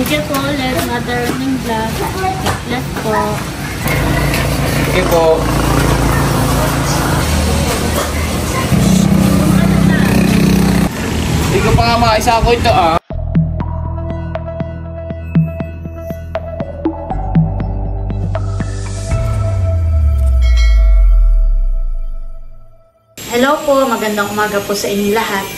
Thank you po ulit, Mother Oning Vlog. Bless po. Sige po. Hindi ko pa nga makaisa ko ito ah. Hello po, magandang umaga po sa inyong lahat.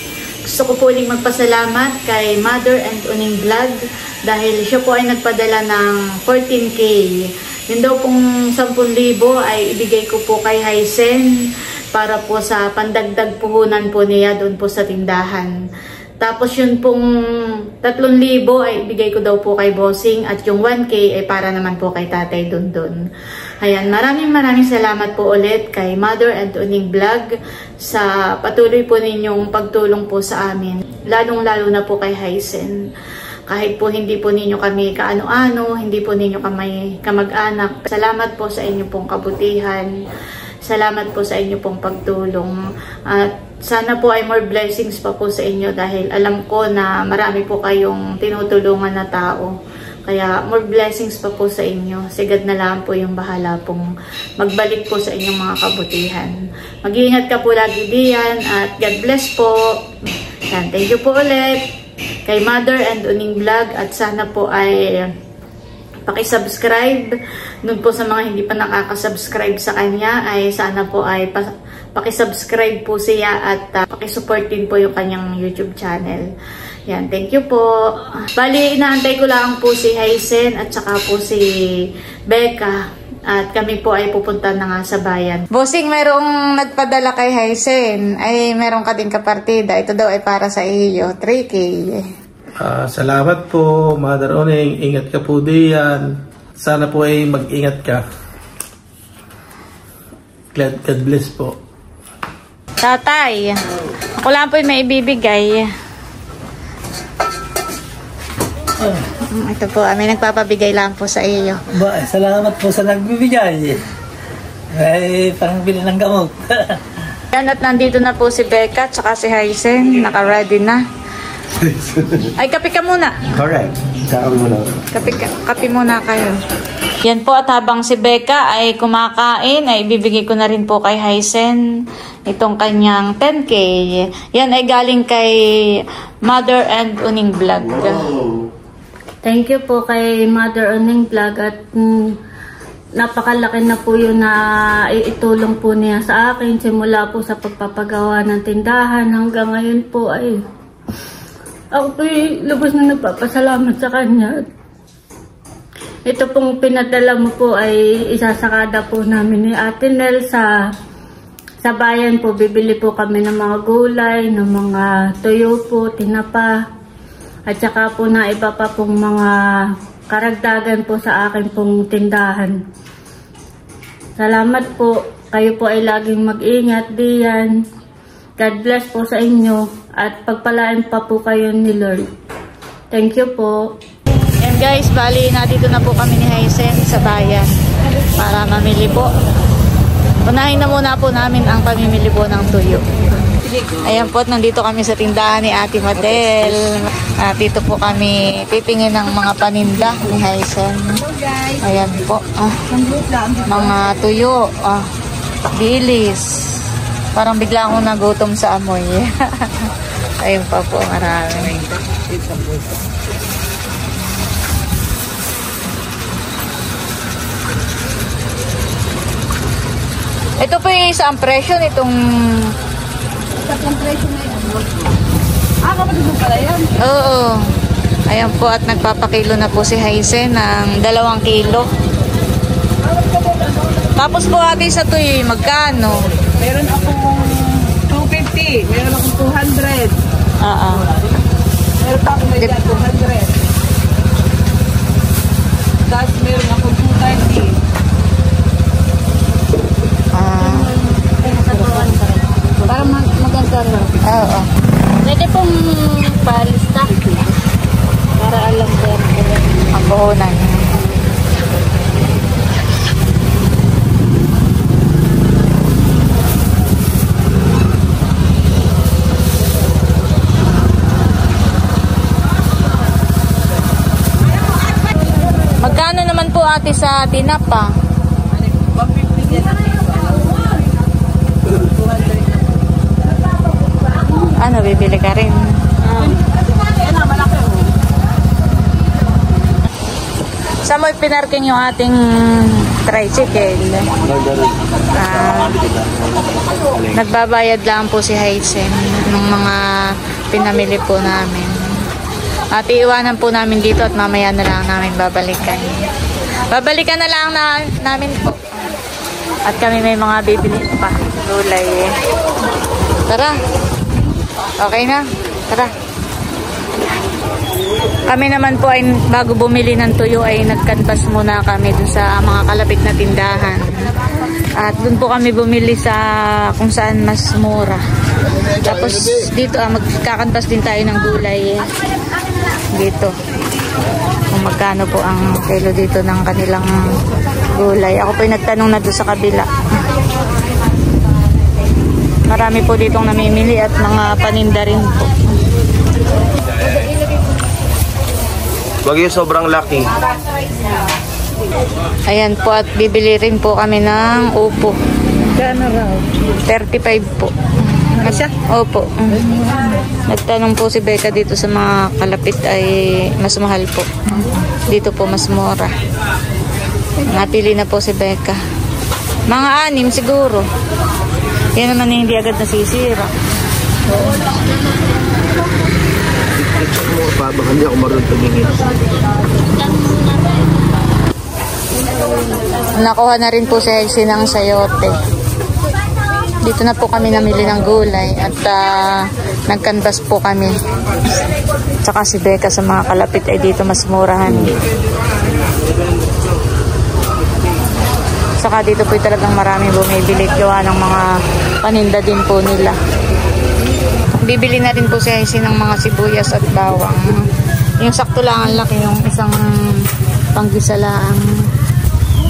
Gusto ko po uling magpasalamat kay Mother and Oning Vlog dahil siya po ay nagpadala ng 14K. Yun daw pong 10,000 ay ibigay ko po kay Hysen para po sa pandagdag puhunan po niya doon po sa tindahan. Tapos yun pong 3,000 ay ibigay ko daw po kay Bossing at yung 1K ay para naman po kay Tatay Dondon. Ayan, maraming salamat po ulit kay Mother and Oning Vlog sa patuloy po ninyong pagtulong po sa amin. Lalong-lalo na po kay Hysen. Kahit po hindi po ninyo kami kaano-ano, hindi po ninyo kami kamag-anak. Salamat po sa inyo pong kabutihan. Salamat po sa inyo pong pagtulong. At sana po ay more blessings pa po sa inyo dahil alam ko na marami po kayong tinutulungan na tao. Kaya more blessings pa po sa inyo. Sigad na lang po yung bahala pong magbalik po sa inyong mga kabutihan. Mag-iingat ka po lagi diyan at God bless po. Yan, thank you po ulit kay Mother and Oning Vlog at sana po ay pakisubscribe. Doon po sa mga hindi pa nakakasubscribe sa kanya ay sana po ay pakisubscribe po siya at pakisupport din po yung kanyang YouTube channel. Yan, thank you po. Bali, inaantay ko lang po si Hysen at saka po si Becca. At kami po ay pupunta na nga sa bayan. Bossing, merong nagpadala kay Hysen. Ay, meron ka din kapartida. Ito daw ay para sa iyo. 3K. Salamat po, Mother Oning. Ingat ka po diyan. Sana po ay mag-ingat ka. God bless po. Tatay, ako lang po yung may ibibigay. Ito po, may nagpapabigay lang po sa iyo. Salamat po sa nagbibigay. Ay, parang bili ng gamot. Yan, at nandito na po si Becca at saka si Hysen. Naka-ready na. Ay, kape ka muna. Correct. Kape muna. Kape muna kayo. Yan po, at habang si Becca ay kumakain, ay ibibigay ko na rin po kay Hysen itong kanyang 10K. Yan ay galing kay Mother and Oning Vlog. Thank you po kay Mother Oning Vlog at napakalaki na po yun na itulong po niya sa akin simula po sa pagpapagawa ng tindahan hanggang ngayon po ay ako po lubos na nagpapasalamat sa kanya. Ito pong pinadala mo po ay isasakada po namin ni Ate Nel sa bayan po. Bibili po kami ng mga gulay, ng mga tuyo po, tinapa. At saka po na iba pa pong mga karagdagan po sa akin pong tindahan. Salamat po. Kayo po ay laging mag-ingat diyan. God bless po sa inyo. At pagpalain pa po kayo ni Lord. Thank you po. And guys, bali dito na po kami ni Hysen sa bayan para mamili po. Unahin na muna po namin ang pamimili po ng tuyo. Ayan po, nandito kami sa tindahan ni Ate Madel. Dito po kami titingin ng mga paninda ni Hysen. Ayan po. Mga tuyo. Bilis. Parang bigla akong nagutom sa amoy. Ayun pa po, marami. Ito po yung isang presyo nitong... Isang presyo na yan. Kapatid mo pala yan? Oo. Ayan po at nagpapakilo na po si Hysen ng 2 kilo. Tapos po ate sa tuyo, magkano? Meron akong 250. Meron akong 200. Meron pa akong may 200. Tapos meron akong 230. Para maganda na. Oo. Pwede pong palista. Para alam ko ang puhunan. Magkano naman po ate sa tinapa? Ano, bibili ka rin? Saan mo pinarking yung ating tricycle? Nagbabayad lang po si Haisen ng mga pinamili po namin. At iiwanan po namin dito at mamaya na lang namin babalikan. Babalikan na lang namin po. At kami may mga bibili pa. Gulay eh. Tara. Okay na. Tara. Kami naman po ay bago bumili ng tuyo ay nagkanvas muna kami dun sa mga kalapit na tindahan. At dun po kami bumili sa kung saan mas mura. Tapos dito magkakanvas din tayo ng gulay eh. Dito. Kung magkano po ang kilo dito ng kanilang gulay. Ako po ay nagtanong na doon sa kabila. Marami po ditong namimili at mga paninda rin po. Wag yung sobrang laki. Ayan po at bibili rin po kami ng upo. 35 po. Masya? Opo. Nagtanong po si Becca dito sa mga kalapit ay mas mahal po. Dito po mas mura. Napili na po si Becca. Mga 6 siguro. Yan naman hindi agad nasisira. Baka hindi ako marunong tumingin. Nakuha na rin po si Hazy ng sayote. Dito na po kami namili ng gulay at nagkanvas po kami. Tsaka si Becca sa mga kalapit ay dito mas murahan. Saka dito po talagang maraming bumibili gawa ng mga paninda din po nila. Bibili na rin po si Hazy ng mga sibuyas at bawang. Yung sakto lang ang laki, yung isang panggisa lang.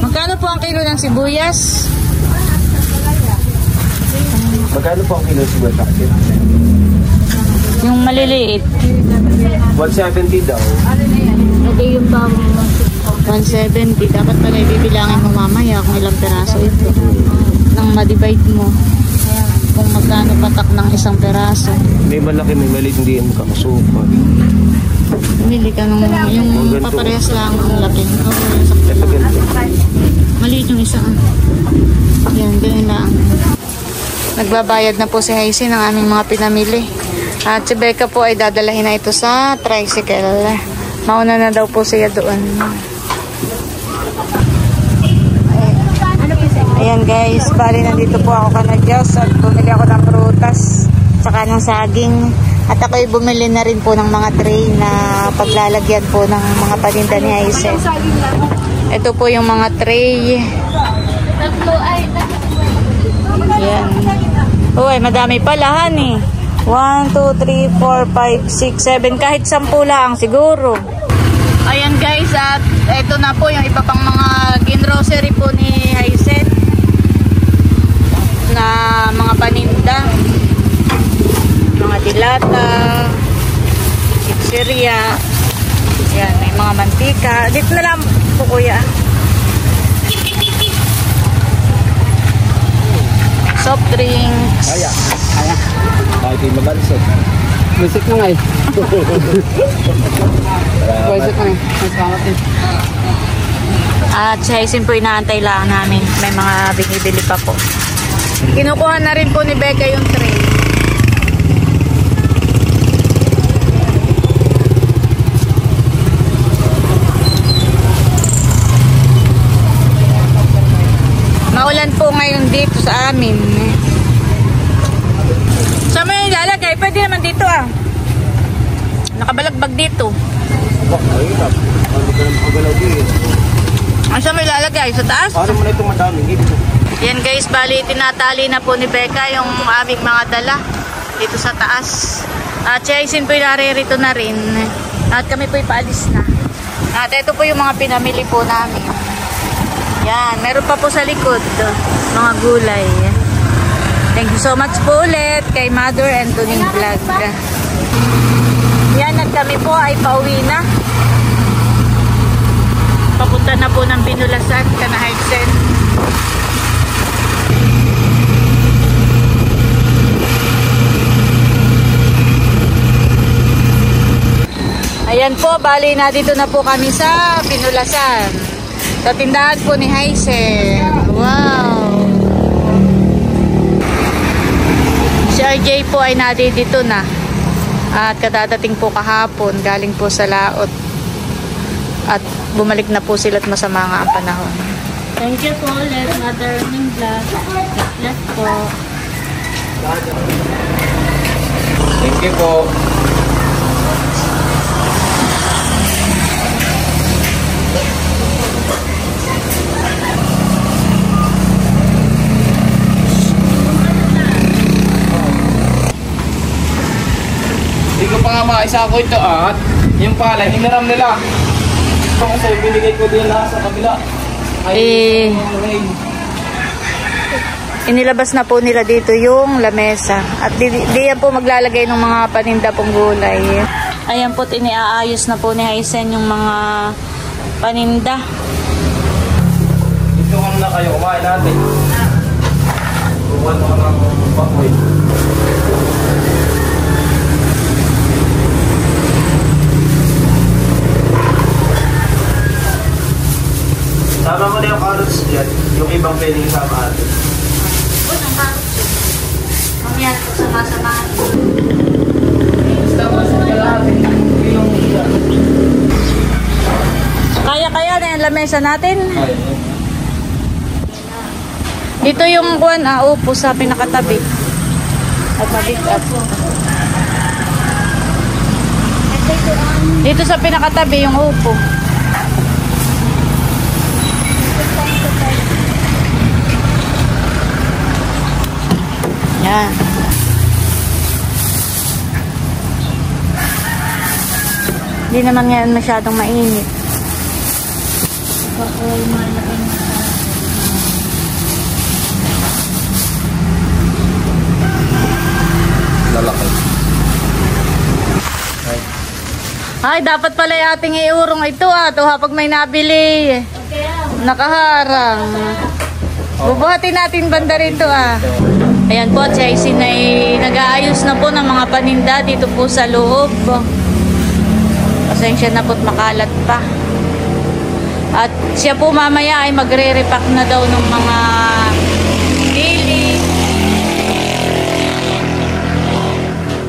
Magkano po ang kilo ng sibuyas? Magkano po ang kilo sibuyas? Yung maliliit. 170 daw. Okay, yung bawang 170. Dapat pala ibibilangin mo mamaya kung ilang peraso ito. Nang ma-divide mo. Kung magkano patak ng isang peraso. May malaki, may maliit, hindi yan makakasukan. Pumili ka nung yung paparehas lang ang laki. Ito ganito. Maliit yung isa. Yan, ganyan lang. Nagbabayad na po si Hazy ng aming mga pinamili. At si Becca po ay dadalahin na ito sa tricycle. Mauna na daw po siya doon. Ayan guys, bali nandito po ako kanadiyos at bumili ako ng prutas tsaka ng saging. At ako'y bumili na rin po ng mga tray na paglalagyan po ng mga paninda ni Hazy. Ito po yung mga tray. Ayan. Uy, madami pala honey. 1, 2, 3, 4, 5, 6, 7. Kahit 10 lang siguro. Ayan guys, at ito na po yung iba pang mga ginrocery po ni Hazy na mga paninda. Mga dilata, chicheria. Ayan, may mga mantika. Dito na lang po kuya. Soft drinks. Kaya. Kahit yung mabalsot. Music na nga eh. Music na eh. Masalamat eh. At si Hazy po inaantay lang namin. May mga binibili pa po. Kinukuha na rin po ni Becca yung tray. Maulan po ngayon dito sa amin. Saan mo yung ilalagay? Pwede naman dito ah. Nakabalagbag dito. Mahirap. Ano ka naman kagalaw din? Saan mo ilalagay? Sa taas? Paano mo na itong madami? Yan guys, bali tinatali na po ni Becca yung aming mga dala dito sa taas. At si Hazy po naririto na rin. At kami po ipaalis na. At ito po yung mga pinamili po namin. Yan, meron pa po sa likod mga gulay. Thank you so much po ulit kay Mother and Tuning Vlog. Yan, at kami po ay pauwi na. Papunta papunta na po ng Binulasan, Kanahaisen. Ayan po, bali na dito na po kami sa Binulasan. Sa tindahan po ni Haisen. Wow! Si RJ po ay dito na. At kadadating po kahapon, galing po sa laot. At bumalik na po sila at masama nga ang panahon. Thank you po ulit, Mother Earning Vlog. God bless po. Thank you po. Hindi ko pa nga maisa ko ito at yung palay, hiniram nila. Ito kasi binigay ko din na sa kabila. Inilabas na po nila dito yung lamesa. At di yan po maglalagay ng mga paninda pong gulay. Ayan po, iniaayos na po ni Haisen yung mga paninda. Dito kami na kayo, kumain natin. Kumain naman ng baboy. Sama mo na yung carrots dyan, yung ibang pwedeng isama natin. Unang carrots yun. Mamaya po sama-samahan. Kaya na yung lamesa natin. Dito yung kuwan, upo sa pinakatabi. At mabigat. Dito sa pinakatabi yung upo. Yan. Hindi naman ngayon masyadong mainit. Lalaki. Ay, dapat pala yung ating iurong ito pag may nabili. Nakaharang. Bubuhatin natin banda rito Ayan po, si Haisen ay nag-aayos na po ng mga paninda dito po sa loob. Pasensya na po't makalat pa. At siya po mamaya ay magre-repack na daw ng mga dili.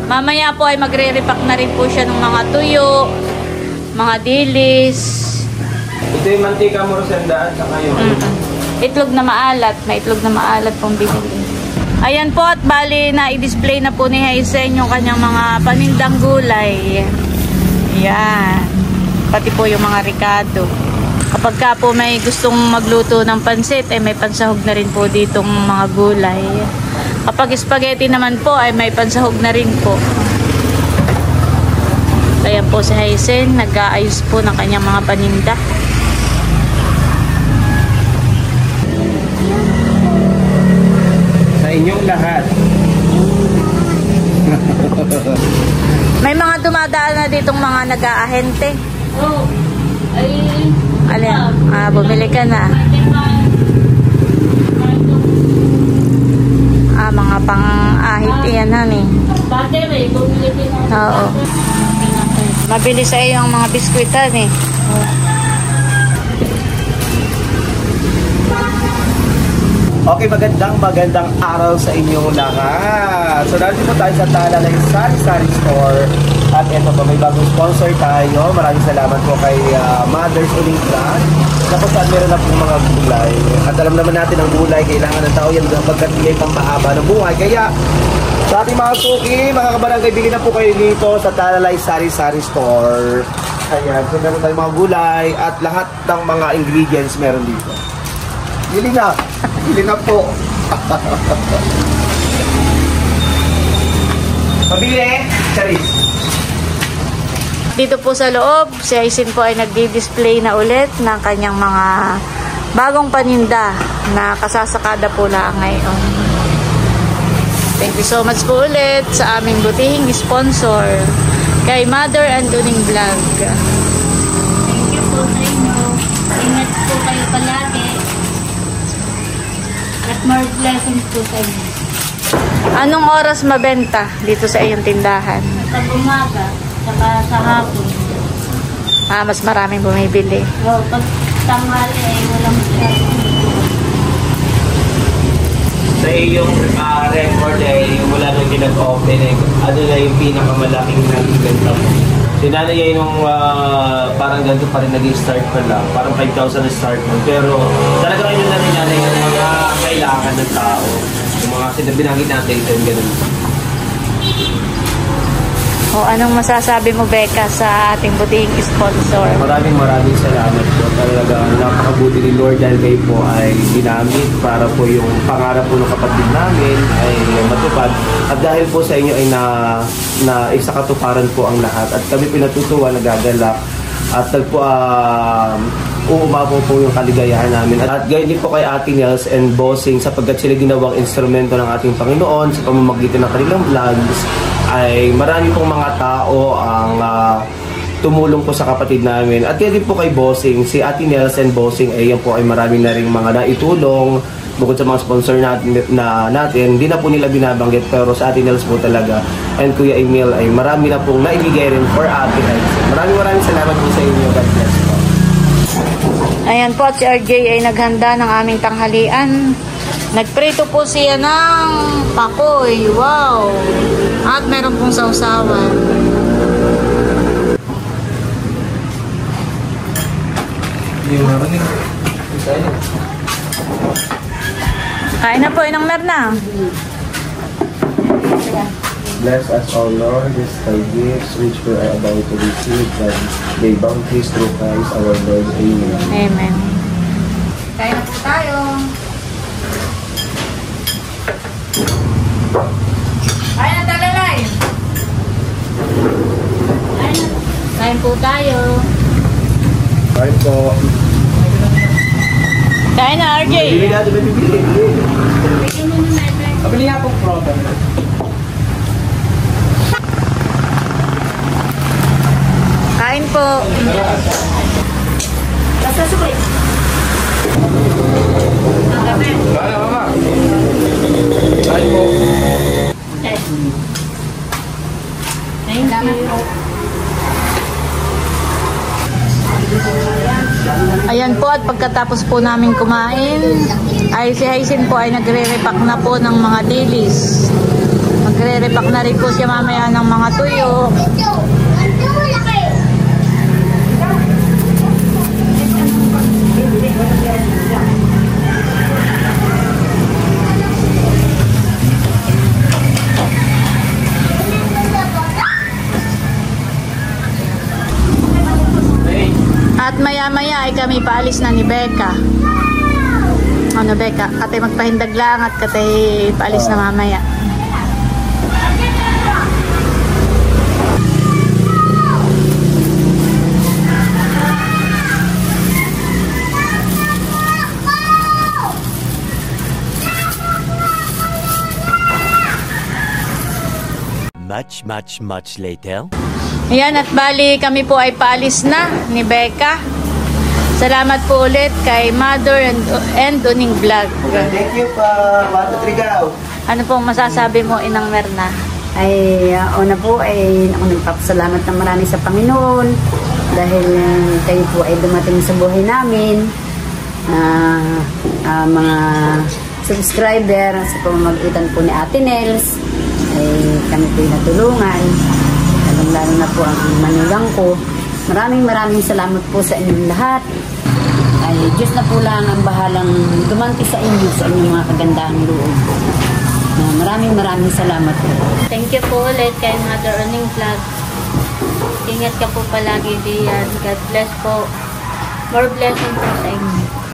Mamaya po ay magre-repack na rin po siya ng mga tuyo, mga dilis. Ito yung mantika mo Rosenda at saka yung Itlog na maalat. May itlog na maalat pong binili. Ayan po, at bali na i-display na po ni Haisen yung kanyang mga panindang gulay. Yan. Pati po yung mga ricado. Kapag ka po may gustong magluto ng pansit, ay may pansahog na rin po ditong mga gulay. Kapag spaghetti naman po, ay may pansahog na rin po. Ayan po si Haisen, nag-aayos po ng kanyang mga paninda. sa inyong lahat. May mga dumadaan na ditong mga nag-aahente. Oh, ay... Alin? Bumili ka na. Mga pang-ahit yan, honey. Battery, bumili din ako. Oo. Mabili sa iyo ang mga biskwitan eh. Okay, magandang araw sa inyong lahat. So, dahil po tayo sa Talalay Sari-Sari Store. At eto po, may bagong sponsor tayo. Maraming salamat po kay Mother's Earning Vlog. Na kung saan meron na po mga gulay. At alam naman natin ang gulay, kailangan ng tao yan pagkat may pampahaba ng buhay. Kaya, sa ating mga suki, mga kabarangay, bili na po kayo dito sa Talalay Sari-Sari Store. Ayan, so meron tayong mga gulay at lahat ng mga ingredients meron dito. Bili na! Bili na po! Pabili! Charis! Dito po sa loob, si Haisen po ay nagdi-display na ulit ng kanyang mga bagong paninda na kasasakada po lang ngayon. Thank you so much po ulit sa aming butihing sponsor kay Mother and Uning Vlog. Thank you po sa inyo. Ingat po sa inyo. Anong oras mabenta dito sa iyong tindahan? Sa umaga, saka sa hapon. Mas maraming bumibili. Pag tanghali ay walang masyadong. Sa iyong record ay mula nung ginag-open ay ano na yung pinakamalaking nagiganta mo? Si nanay ay nung parang ganito pa rin nag-start pa lang. Parang 5,000 na start mo. Pero talaga yun na rin nanay yung mga kailangan ng tao. Yung mga binanggit natin ito yung ganun. O anong masasabi mo, Becca, sa ating buting sponsor? Maraming salamat po. Talaga napakabuti ni Lord dahil kayo po ay ginamit para po yung pangarap po ng kapatid namin ay matupad. At dahil po sa inyo ay na isa katuparan po ang lahat. At kami pinatutuwa, nagagalak. At uumapaw po yung kaligayahan namin. At gayon din po kay Ate Nels and Bossing sapagkat sila ginawang instrumento ng ating Panginoon sa pamamagitan ng kanilang vlogs ay marami pong mga tao ang tumulong po sa kapatid namin. At yan din po kay Bossing, si Ate Nels and Bossing ay yan po ay marami na rin mga naitulong bukod sa mga sponsor natin, hindi na po nila binabanggit pero sa Ate Nels po talaga and Kuya Emil ay marami na pong naibigay rin for Ate Nels. Maraming salamat po sa inyo. God bless po. Ayan po, at si RJ ay naghanda ng aming tanghalian. Nagprito po siya ng pakoy. Wow! At meron pong sausawan. Kain na po, Inang Merna. Bless us, O Lord, these thy gifts which we are about to receive, that they bounties through Christ our Lord. Amen. Amen. Kain na po tayo. Kain na talalay. Kain po tayo. Kain po. Kain na, RJ. Bibili natin, bibili. Pabili nga po problem. Kain po. Sasasukay. Kain po. Thank you. Ayan po, at pagkatapos po namin kumain, ay si Haisin po ay nagre-repack na po ng mga dilis. Magre-repack na rin po siya mamaya ng mga tuyo. At maya-maya ay kami paalis na ni Becca. Ano, Becca? Katay magpahindag lang at katay paalis na mamaya. Much later. Ayan, at bali kami po ay paalis na ni Becca. Salamat po ulit kay Mother and Uning Vlog. Thank you po, Mata Trigaw. Ano pong masasabi mo, Inang Merna? Ay, una po ay ako nagpapasalamat ng marami sa Panginoon dahil kayo po ay dumating sa buhay namin na mga subscriber sa pamamagitan po ni Ate Nels ay kami po ay natulungan, lalo na po ang manugang ko. Maraming salamat po sa inyong lahat. Ay Diyos na po lang ang bahalang dumanti sa inyo sa inyong mga kagandahang loob. Maraming salamat po. Thank you po ulit kay Mother Uning Vlog. Ingat ka po palagi diyan. God bless po. More blessing po sa inyo.